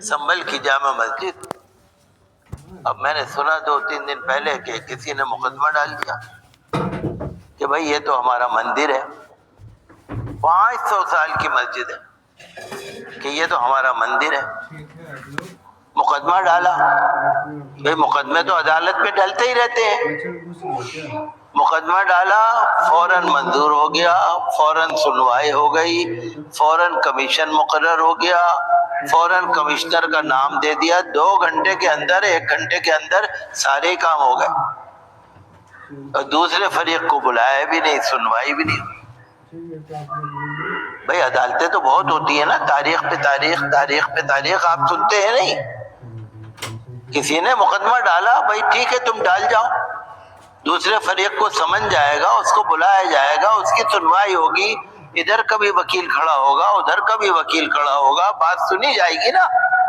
سنبل کی جامع مسجد. اب میں نے سنا 2-3 دن پہلے کہ کسی نے مقدمہ ڈال دیا کہ بھائی یہ تو ہمارا مندر ہے, 500 سال کی مسجد ہے, کہ یہ تو ہمارا مندر ہے. مقدمہ ڈالا. بھائی مقدمے تو عدالت میں ڈلتے ہی رہتے ہیں. مقدمہ ڈالا, فوراً منظور ہو گیا, فوراً سنوائی ہو گئی, فوراً کمیشن مقرر ہو گیا, فوراً کمشنر کا نام دے دیا. 2 گھنٹے کے اندر, 1 گھنٹے کے اندر سارے کام ہو گئے, اور دوسرے فریق کو بلایا بھی نہیں, سنوائی بھی نہیں. بھائی عدالتیں تو بہت ہوتی ہیں نا, تاریخ پہ تاریخ, تاریخ پہ تاریخ, آپ سنتے ہیں نہیں. کسی نے مقدمہ ڈالا, بھائی ٹھیک ہے تم ڈال جاؤ, دوسرے فریق کو سمجھ جائے گا, اس کو بلایا جائے گا, اس کی سنوائی ہوگی, ادھر کا بھی وکیل کھڑا ہوگا, ادھر کا بھی وکیل کھڑا ہوگا, بات سنی جائے گی نا.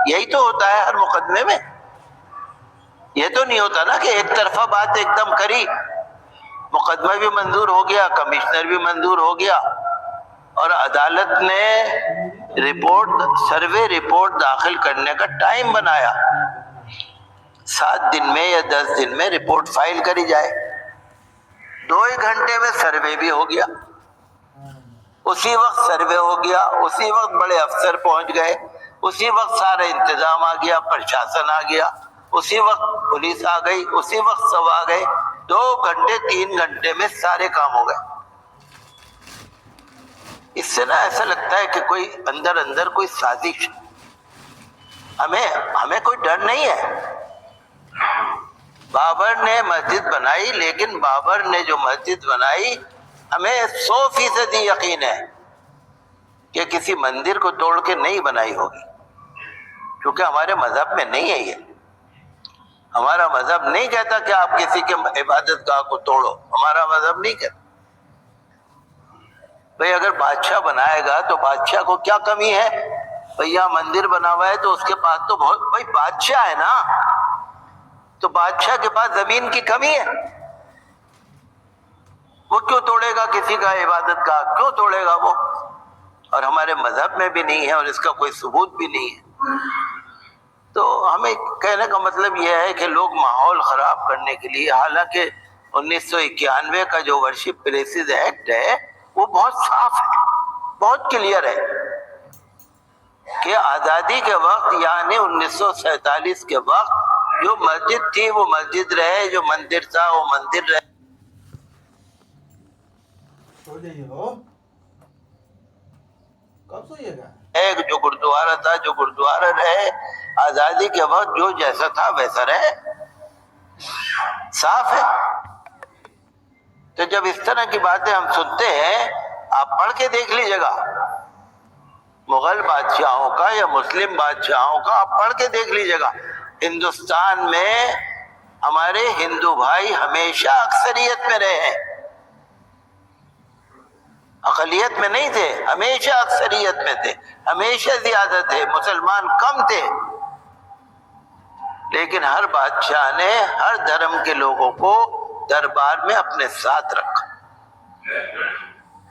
یہی تو ہوتا ہے ہر مقدمے میں. یہ تو نہیں ہوتا نا کہ ایک طرفہ بات ایک دم کری, مقدمہ بھی منظور ہو گیا, کمشنر بھی منظور ہو گیا, اور عدالت نے رپورٹ, سروے رپورٹ داخل کرنے کا ٹائم بنایا, 7 دن میں یا 10 دن میں رپورٹ فائل کری جائے. 2 گھنٹے میں سروے بھی ہو گیا, اسی وقت سروے ہو گیا, اسی وقت بڑے افسر پہنچ گئے, اسی وقت سارا انتظام آ گیا, پرشاسن آ گیا, اسی وقت پولیس آ گئی, اسی وقت سب آ گئے. 2 گھنٹے 3 گھنٹے میں سارے کام ہو گئے. اس سے نا ایسا لگتا ہے کہ کوئی اندر اندر کوئی سازش. ہمیں کوئی ڈر نہیں ہے. بابر نے مسجد بنائی, لیکن بابر نے جو مسجد بنائی ہمیں 100% یقین ہے کہ کسی مندر کو توڑ کے نہیں بنائی ہوگی, کیونکہ ہمارے مذہب میں نہیں ہے یہ. ہمارا مذہب نہیں کہتا کہ آپ کسی کے عبادت گاہ کو توڑو, ہمارا مذہب نہیں کہتا. بھئی اگر بادشاہ بنائے گا تو بادشاہ کو کیا کمی ہے؟ بھئی یہاں مندر بنا ہوا ہے تو اس کے پاس تو بہت, بھئی بادشاہ ہے نا, تو بادشاہ کے پاس زمین کی کمی ہے, وہ کیوں توڑے گا کسی کا عبادت گاہ, کیوں توڑے گا وہ؟ اور ہمارے مذہب میں بھی نہیں ہے, اور اس کا کوئی ثبوت بھی نہیں ہے. تو ہمیں کہنے کا مطلب یہ ہے کہ لوگ ماحول خراب کرنے کے لیے, حالانکہ 1991 کا جو ورشپ پلیسز ایکٹ ہے وہ بہت صاف ہے, بہت کلیئر ہے کہ آزادی کے وقت یعنی 1947 کے وقت جو مسجد تھی وہ مسجد رہے, جو مندر تھا وہ مندر رہے. جو گردوارہ تھا جو گردوارہ رہے, آزادی کے وقت جو جیسا تھا ویسا رہے, صاف ہے. تو جب اس طرح کی باتیں ہم سنتے ہیں, آپ پڑھ کے دیکھ لیجیے گا, مغل بادشاہوں کا یا مسلم بادشاہوں کا آپ پڑھ کے دیکھ لیجیے گا. ہندوستان میں ہمارے ہندو بھائی ہمیشہ اکثریت میں رہے ہیں, اقلیت میں نہیں تھے, ہمیشہ اکثریت میں تھے, ہمیشہ زیادہ تھے, مسلمان کم تھے. لیکن ہر بادشاہ نے ہر دھرم کے لوگوں کو دربار میں اپنے ساتھ رکھا,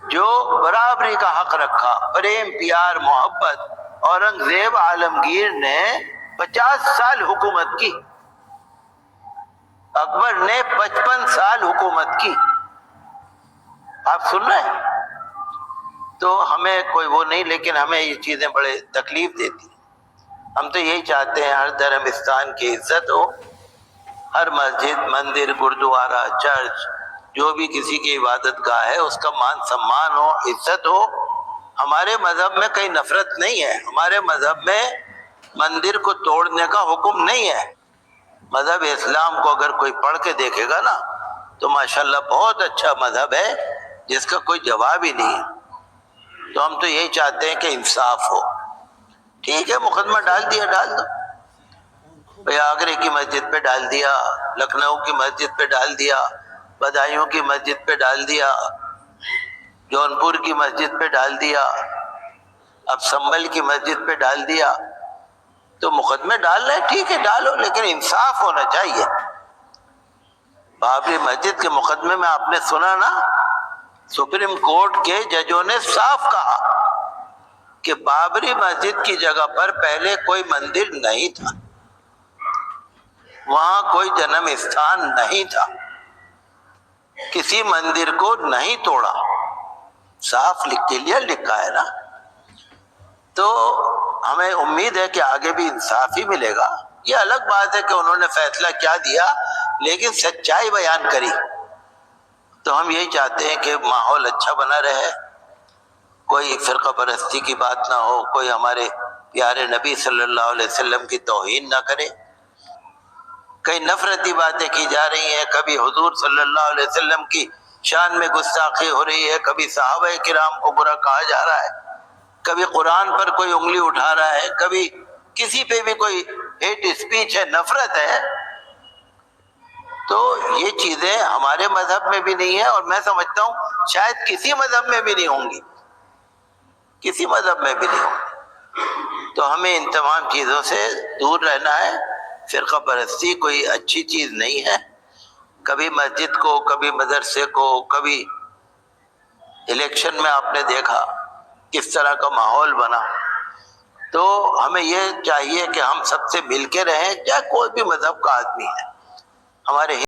جو برابری کا حق رکھا, پریم پیار محبت. اورنگزیب عالمگیر نے 50 سال حکومت کی, اکبر نے 55 سال حکومت کی. آپ سن رہے ہیں؟ تو ہمیں کوئی وہ نہیں, لیکن ہمیں یہ چیزیں بڑے تکلیف دیتی ہیں. ہم تو یہی چاہتے ہیں ہر دھرمستان کی عزت ہو, ہر مسجد, مندر, گردوارہ, چرچ, جو بھی کسی کی عبادت گاہ ہے اس کا مان سمان ہو, عزت ہو. ہمارے مذہب میں کہیں نفرت نہیں ہے, ہمارے مذہب میں مندر کو توڑنے کا حکم نہیں ہے. مذہب اسلام کو اگر کوئی پڑھ کے دیکھے گا نا تو ماشاءاللہ بہت اچھا مذہب ہے جس کا کوئی جواب ہی نہیں ہے. تو ہم تو یہی چاہتے ہیں کہ انصاف ہو. ٹھیک ہے, مقدمہ ڈال دیا, ڈال دو. بھئی آگرے کی مسجد پہ ڈال دیا, لکھنؤ کی مسجد پہ ڈال دیا, بدایوں کی مسجد پہ ڈال دیا, جونپور کی مسجد پہ ڈال دیا, اب سنبل کی مسجد پہ ڈال دیا. تو مقدمے ڈال رہے ہیں, ٹھیک ہے ڈالو, لیکن انصاف ہونا چاہیے. بابری مسجد کے مقدمے میں آپ نے سنا نا, سپریم کورٹ کے ججوں نے صاف کہا کہ بابری مسجد کی جگہ پر پہلے کوئی مندر نہیں تھا، وہاں کوئی جنم استھان نہیں تھا، کسی مندر کو نہیں توڑا، صاف کلیئر لکھا ہے نا۔ تو ہمیں امید ہے کہ آگے بھی انصاف ہی ملے گا۔ یہ الگ بات ہے کہ انہوں نے فیصلہ کیا دیا، لیکن سچائی بیان کری۔ تو ہم یہی چاہتے ہیں کہ ماحول اچھا بنا رہے، کوئی فرقہ پرستی کی بات نہ ہو، کوئی ہمارے پیارے نبی صلی اللہ علیہ وسلم کی توہین نہ کرے۔ کئی نفرتی باتیں کی جا رہی ہیں، کبھی حضور صلی اللہ علیہ وسلم کی شان میں گستاخی ہو رہی ہے، کبھی صحابہ کرام کو برا کہا جا رہا ہے، کبھی قرآن پر کوئی انگلی اٹھا رہا ہے، کبھی کسی پہ بھی کوئی ہیٹ اسپیچ ہے، نفرت ہے۔ تو یہ چیزیں ہمارے مذہب میں بھی نہیں ہیں، اور میں سمجھتا ہوں شاید کسی مذہب میں بھی نہیں ہوں گی، کسی مذہب میں بھی نہیں ہوں گی۔ تو ہمیں ان تمام چیزوں سے دور رہنا ہے۔ فرقہ پرستی کوئی اچھی چیز نہیں ہے۔ کبھی مسجد کو، کبھی مدرسے کو، کبھی الیکشن میں آپ نے دیکھا کس طرح کا ماحول بنا۔ تو ہمیں یہ چاہیے کہ ہم سب سے مل کے رہیں، چاہے کوئی بھی مذہب کا آدمی ہے۔ ہمارے